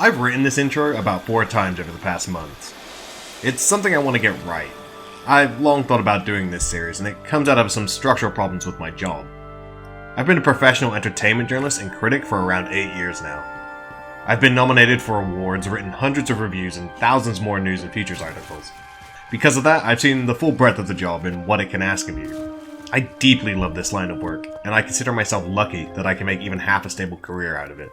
I've written this intro about 4 times over the past months. It's something I want to get right. I've long thought about doing this series, and it comes out of some structural problems with my job. I've been a professional entertainment journalist and critic for around 8 years now. I've been nominated for awards, written hundreds of reviews, and thousands more news and features articles. Because of that, I've seen the full breadth of the job and what it can ask of you. I deeply love this line of work, and I consider myself lucky that I can make even half a stable career out of it.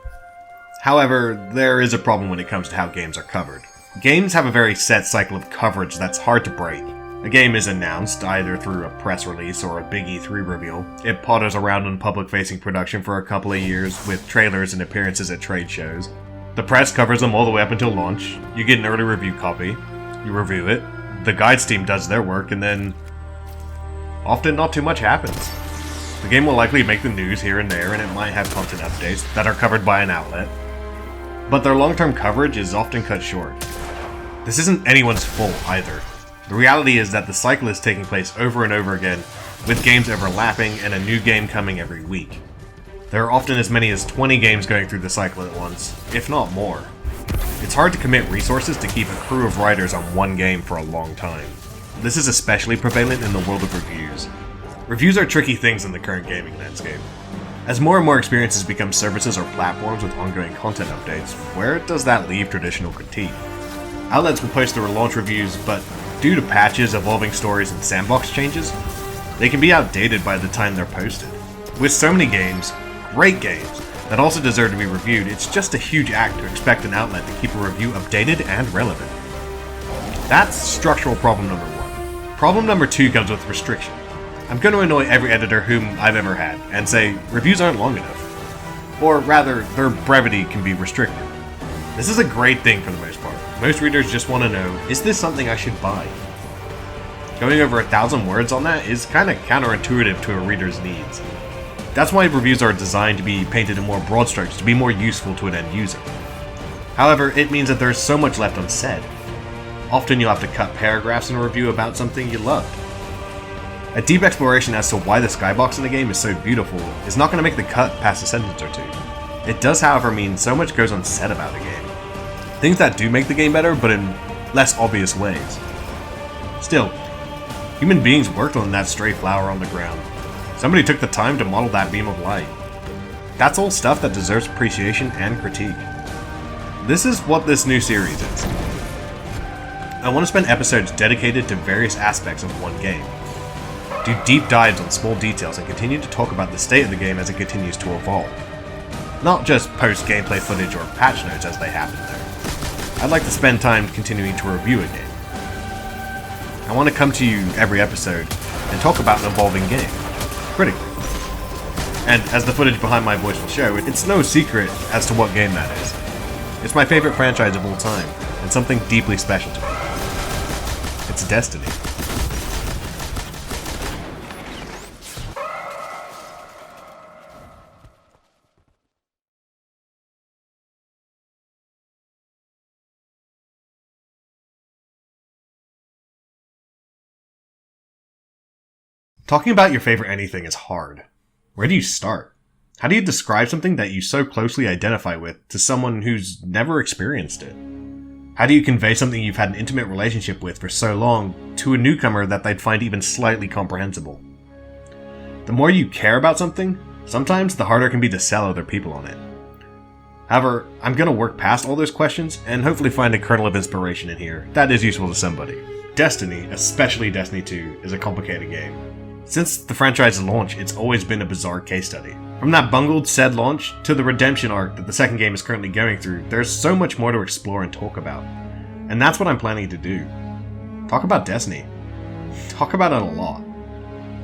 However, there is a problem when it comes to how games are covered. Games have a very set cycle of coverage that's hard to break. A game is announced, either through a press release or a big E3 reveal. It potters around in public-facing production for a couple of years, with trailers and appearances at trade shows. The press covers them all the way up until launch. You get an early review copy, you review it, the guides team does their work, and then often not too much happens. The game will likely make the news here and there, and it might have content updates that are covered by an outlet. But their long-term coverage is often cut short. This isn't anyone's fault either. The reality is that the cycle is taking place over and over again, with games overlapping and a new game coming every week. There are often as many as 20 games going through the cycle at once, if not more. It's hard to commit resources to keep a crew of writers on one game for a long time. This is especially prevalent in the world of reviews. Reviews are tricky things in the current gaming landscape. As more and more experiences become services or platforms with ongoing content updates, where does that leave traditional critique? Outlets will post their launch reviews, but due to patches, evolving stories, and sandbox changes, they can be outdated by the time they're posted. With so many games, great games, that also deserve to be reviewed, it's just a huge act to expect an outlet to keep a review updated and relevant. That's structural problem number 1. Problem number 2 comes with restriction. I'm going to annoy every editor whom I've ever had, and say reviews aren't long enough. Or rather, their brevity can be restricted. This is a great thing for the most part. Most readers just want to know, is this something I should buy? Going over 1,000 words on that is kinda counterintuitive to a reader's needs. That's why reviews are designed to be painted in more broad strokes to be more useful to an end user. However, it means that there's so much left unsaid. Often you'll have to cut paragraphs in a review about something you loved. A deep exploration as to why the skybox in the game is so beautiful is not going to make the cut past a sentence or two. It does, however, mean so much goes unsaid about a game. Things that do make the game better, but in less obvious ways. Still, human beings worked on that stray flower on the ground. Somebody took the time to model that beam of light. That's all stuff that deserves appreciation and critique. This is what this new series is. I want to spend episodes dedicated to various aspects of one game. Do deep dives on small details and continue to talk about the state of the game as it continues to evolve. Not just post gameplay footage or patch notes as they happen there. I'd like to spend time continuing to review a game. I want to come to you every episode and talk about an evolving game, critically. And as the footage behind my voice will show, it's no secret as to what game that is. It's my favorite franchise of all time, and something deeply special to me. It's Destiny. Talking about your favorite anything is hard. Where do you start? How do you describe something that you so closely identify with to someone who's never experienced it? How do you convey something you've had an intimate relationship with for so long to a newcomer that they'd find even slightly comprehensible? The more you care about something, sometimes the harder it can be to sell other people on it. However, I'm going to work past all those questions and hopefully find a kernel of inspiration in here that is useful to somebody. Destiny, especially Destiny 2, is a complicated game. Since the franchise's launch, it's always been a bizarre case study. From that bungled said launch to the redemption arc that the second game is currently going through, there's so much more to explore and talk about. And that's what I'm planning to do. Talk about Destiny. Talk about it a lot.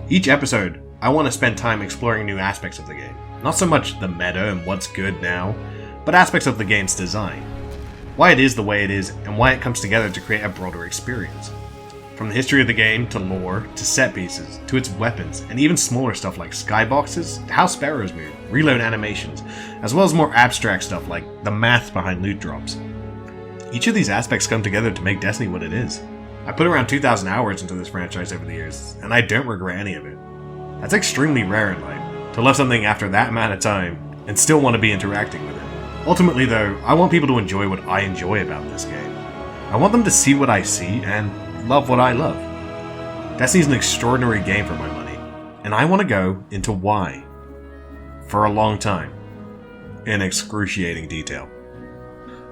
Each episode, I want to spend time exploring new aspects of the game. Not so much the meta and what's good now, but aspects of the game's design. Why it is the way it is, and why it comes together to create a broader experience. From the history of the game, to lore, to set pieces, to its weapons, and even smaller stuff like skyboxes, how sparrows move, reload animations, as well as more abstract stuff like the math behind loot drops. Each of these aspects come together to make Destiny what it is. I put around 2,000 hours into this franchise over the years, and I don't regret any of it. That's extremely rare in life, to love something after that amount of time, and still want to be interacting with it. Ultimately though, I want people to enjoy what I enjoy about this game. I want them to see what I see and love what I love. Destiny's an extraordinary game for my money, and I want to go into why. For a long time. In excruciating detail.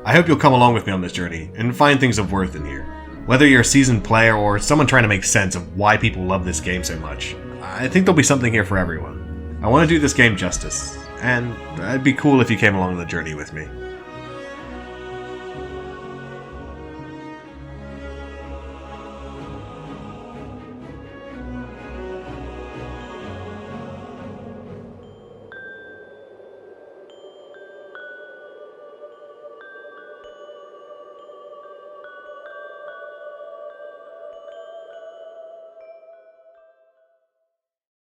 I hope you'll come along with me on this journey and find things of worth in here. Whether you're a seasoned player or someone trying to make sense of why people love this game so much, I think there'll be something here for everyone. I want to do this game justice, and it'd be cool if you came along the journey with me.